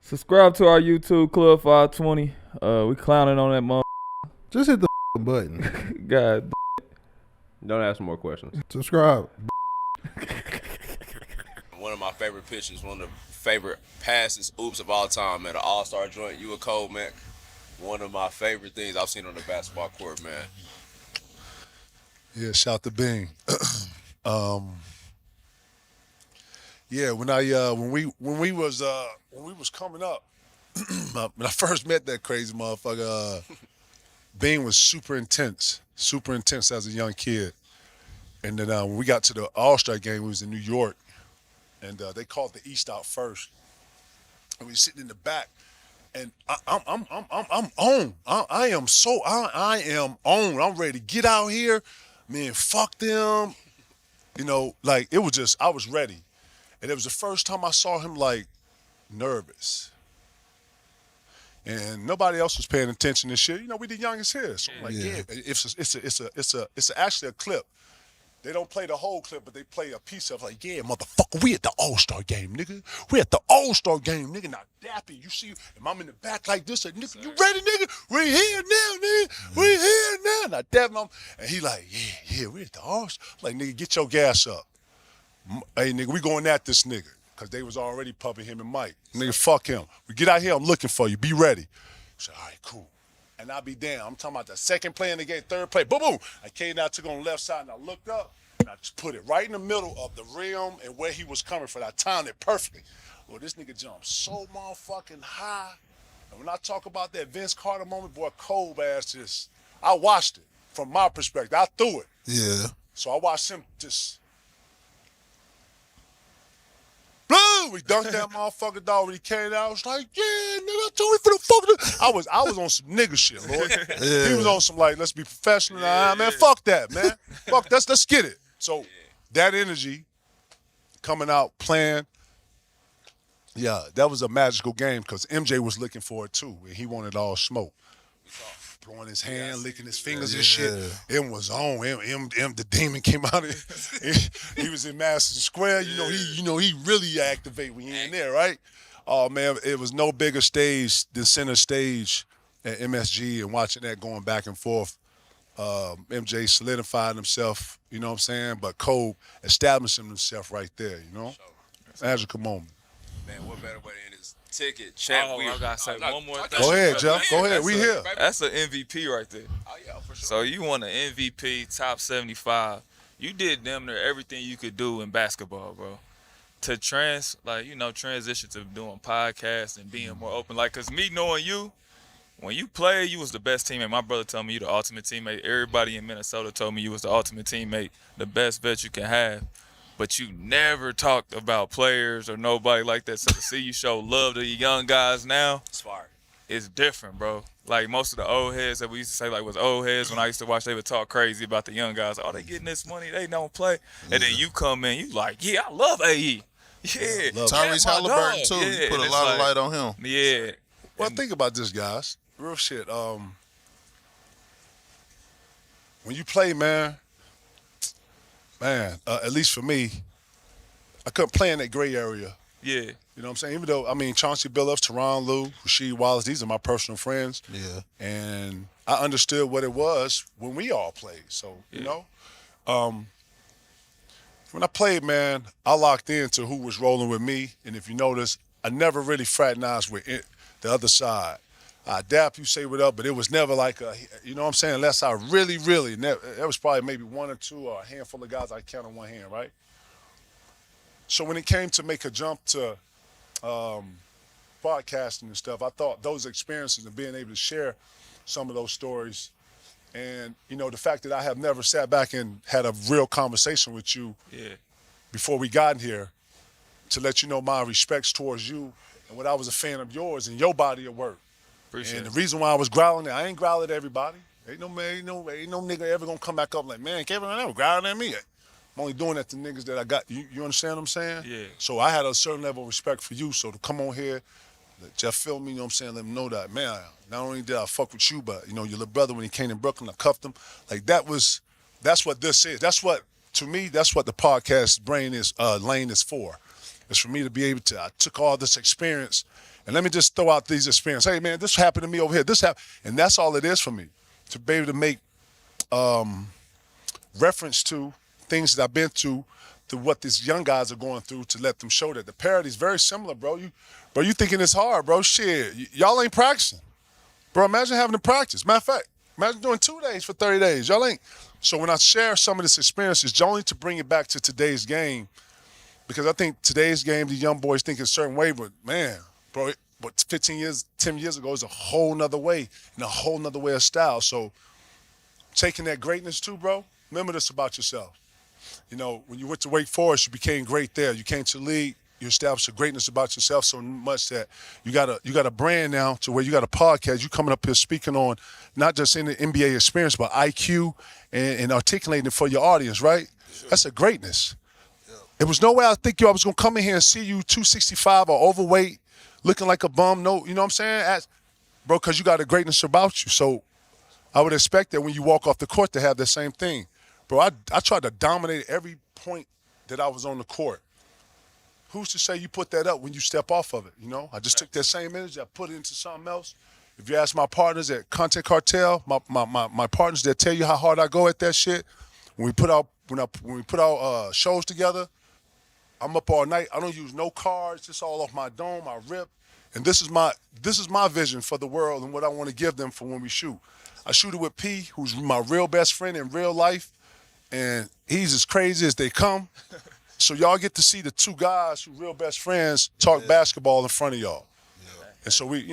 Subscribe to our YouTube Club 520. We clowning on that mother. Just hit the button. God. Don't ask more questions. Subscribe. One of my favorite pitches, one of the favorite passes, oops of all time, man. An all-star joint, you a cold, man. One of my favorite things I've seen on the basketball court, man. Yeah, shout to Bing. Yeah, when we was coming up, when I first met that crazy motherfucker, Bing was super intense as a young kid. And then when we got to the All-Star game, we was in New York, and they called the East out first, and we were sitting in the back, and I'm on. I am on. I'm ready to get out here, man. Fuck them, like it was just I was ready. And it was the first time I saw him like nervous. And nobody else was paying attention to shit. We the youngest here. So I'm like, it's actually a clip. They don't play the whole clip, but they play a piece of like, yeah, motherfucker, we at the All-Star game, nigga. We at the All-Star game, nigga. Now, Dappy, you see, and I'm in the back like this, like, nigga, you ready, nigga? We here now, nigga. We here now. Now, Dappy, and he like, yeah, we at the All-Star. Like, nigga, get your gas up. Hey, nigga, we going at this nigga. Because they was already pumping him and Mike. Nigga, fuck him. We get out here, I'm looking for you. Be ready. I said, all right, cool. And I'll be damn. I'm talking about the second play in the game, third play. Boom, boom. I came down, took on the left side, and I looked up, and I just put it right in the middle of the rim and where he was coming from. I timed it perfectly. Well, this nigga jumped so motherfucking high. And when I talk about that Vince Carter moment, boy, cold ass just, I watched it from my perspective. I threw it. Yeah. So I watched him just, blue, we dunked that motherfucker dog when he came out. I was like, yeah, nigga, I told you for the fuck. I was on some nigga shit, Lord. Yeah. He was on some like, let's be professional. Man, fuck that, man. Fuck, let's get it. So that energy coming out, playing, yeah, that was a magical game because MJ was looking for it too, and he wanted all smoke. Blowing his hand, licking his fingers and shit. M was on. M the demon came out. He was in Madison Square. He really activate when he in there, right? Oh man, it was no bigger stage than center stage at MSG, and watching that going back and forth. MJ solidified himself, you know what I'm saying? But Kobe establishing himself right there, Magical moment. Man, what better way to end this ticket? Champ, I gotta say one more thing. Go ahead, Jeff. Go ahead. We here. That's an MVP right there. Oh, yeah, for sure. So you won an MVP, top 75. You did damn near everything you could do in basketball, bro. To transition to doing podcasts and being more open. Like, cause me knowing you, when you played, you was the best teammate. My brother told me you the ultimate teammate. Everybody in Minnesota told me you was the ultimate teammate, the best vet you can have. But you never talked about players or nobody like that. So to see you show love to the young guys now, It's fire. it's different, bro. Like most of the old heads that we used to say was old heads when I used to watch, they would talk crazy about the young guys. Oh, they getting this money, they don't play. And then you come in, you like, yeah, I love AE. Yeah. Tyrese my Halliburton, dog. too. Yeah, You put and a it's lot of like- light on him. Yeah. Well, think about this, guys. Real shit. When you play, man, at least for me, I couldn't play in that gray area. Yeah. You know what I'm saying? Even though, Chauncey Billups, Teron Lue, Rasheed Wallace, these are my personal friends. Yeah. And I understood what it was when we all played. So, when I played, man, I locked into who was rolling with me. And if you notice, I never really fraternized with the other side. I dap you, say what up, but it was never like you know what I'm saying? Unless I really, there was probably maybe one or two or a handful of guys I count on one hand, right? So when it came to make a jump to podcasting and stuff, I thought those experiences and being able to share some of those stories and, the fact that I have never sat back and had a real conversation with you before we got here to let you know my respects towards you and what I was a fan of yours and your body of work. Appreciate And it. the reason why I was growling, I ain't growling at everybody. Ain't no nigga ever gonna come back up like, man, Kevin Garnett was growling at me. I'm only doing that to niggas that I got. You understand what I'm saying? Yeah. So I had a certain level of respect for you. So to come on here, let Jeff feel me, you know what I'm saying? Let him know that, man, not only did I fuck with you, but, your little brother, when he came in Brooklyn, I cuffed him. Like, that's what this is. To me, that's what the podcast lane is for. It's for me to be able to, I took all this experience And let me just throw out these experiences. Hey, man, this happened to me over here. This happened. And that's all it is for me, to be able to make reference to things that I've been through, to what these young guys are going through, to let them show that the parity is very similar, bro. You thinking it's hard, bro. Shit, y'all ain't practicing. Bro, imagine having to practice. Matter of fact, imagine doing 2 days for 30 days. Y'all ain't. So when I share some of this experience, it's only to bring it back to today's game, because I think today's game, the young boys think a certain way, but man, bro, but 10 years ago is a whole nother way and a whole nother way of style. So taking that greatness too, bro, remember this about yourself. You know, when you went to Wake Forest, you became great there. You came to the league, you established a greatness about yourself so much that you got a brand now to where you got a podcast. You coming up here speaking on not just in the NBA experience, but IQ and articulating it for your audience, right? Sure. That's a greatness. Yeah. It was no way I think I was going to come in here and see you 265 or overweight, looking like a bum. No, you know what I'm saying? Bro, because you got a greatness about you. So I would expect that when you walk off the court to have the same thing. Bro, I tried to dominate every point that I was on the court. Who's to say you put that up when you step off of it, you know? I just took that same energy, I put it into something else. If you ask my partners at Content Cartel, my partners that tell you how hard I go at that shit, when we put out shows together, I'm up all night. I don't use no cards, just all off my dome, I rip. And this is my vision for the world and what I want to give them for when we shoot. I shoot it with P, who's my real best friend in real life, and he's as crazy as they come. So y'all get to see the two guys who real best friends talk basketball in front of y'all. Yeah. And so we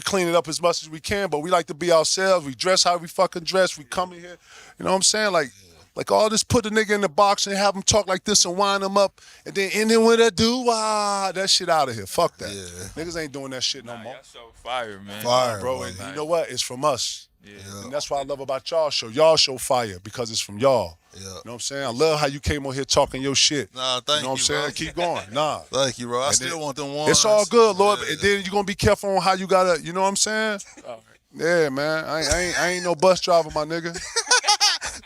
clean it up as much as we can, but we like to be ourselves. We dress how we fucking dress. We come in here, you know what I'm saying? Like all this, put the nigga in the box and have him talk like this and wind him up, and then end it with a doo-wah. That shit out of here. Fuck that. Yeah. Niggas ain't doing that shit no more. Y'all show fire, man. Fire, bro. And you know what? It's from us. Yeah. And that's what I love about y'all show. Y'all show fire because it's from y'all. Yeah. You know what I'm saying? I love how you came on here talking your shit. Nah, thank you, you know what I'm saying? Bro. Keep going. Nah. Thank you, bro. I still want them ones. It's all good, Lord. Yeah. And then you're going to be careful on how you got to, you know what I'm saying? Right. Yeah, man. I ain't no bus driver, my nigga.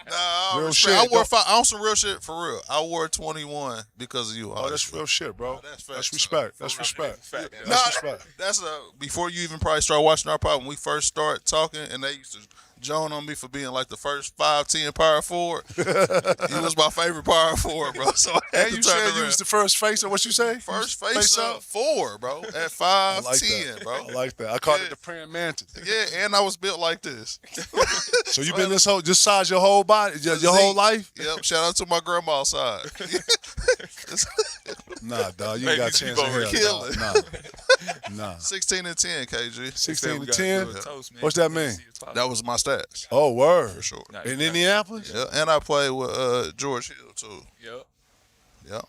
Nah, real shit. I wore on some real shit for real. I wore 21 because of you. Oh, that's real shit, bro. Nah, that's respect. That's respect. That's respect. That's before you even probably start watching our pod, when we first start talking, and they used to Joan on me for being like the first 5'10" power forward. He was my favorite power forward, bro. So and you said you was the first face, or what you say? First face up forward, bro. At 5'10", bro. I like that. I called it the praying mantis. Yeah, and I was built like this. So you been this size your whole body, your whole life? Yep. Shout out to my grandma's side. Nah, dog, you ain't got a chance in hell. Kill it. Nah. 16 and 10, KG. 16 and 10. What's that mean? That was my stats. Oh, word. For sure. In Indianapolis? Yeah, and I played with George Hill too. Yep.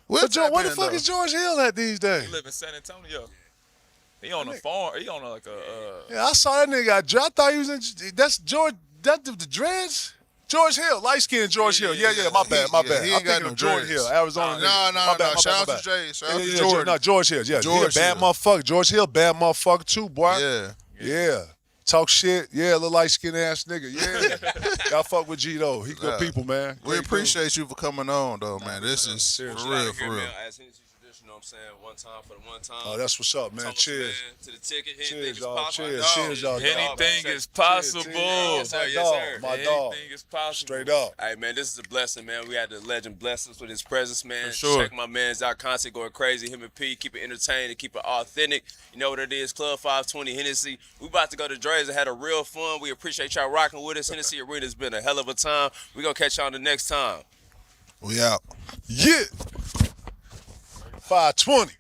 What the fuck is George Hill at these days? He live in San Antonio. He on a farm. He on like a. Yeah, I saw that nigga. I thought he was in. That's George. That the dreads. George Hill, light skinned George Hill. Yeah. My bad. He I'm ain't got thinking no of George Hill, Arizona. No. Shout out to Jay. Shout out to George. No, George Hill. Yeah, George he a bad motherfucker. George Hill, bad motherfucker too, boy. Yeah. Talk shit. Yeah, little light skinned ass nigga. Yeah. Y'all fuck with G though. He good people, man. We appreciate you for coming on though, man. This is for real. You know what I'm saying? One time for the one time. Oh, that's what's up, man. Cheers. To the ticket. Cheers, y'all. Cheers, y'all. Anything is possible. Yes, sir. My dog. Anything is possible. Straight up. Hey, man, this is a blessing, man. We had the legend bless us with his presence, man. For sure. Check my man's out. Content going crazy. Him and P. Keep it entertained and keep it authentic. You know what it is. Club 520 Hennessy. We about to go to Dre's and had a real fun. We appreciate y'all rocking with us. Hennessy Arena's been a hell of a time. We gonna catch y'all the next time. We out. Yeah. 520.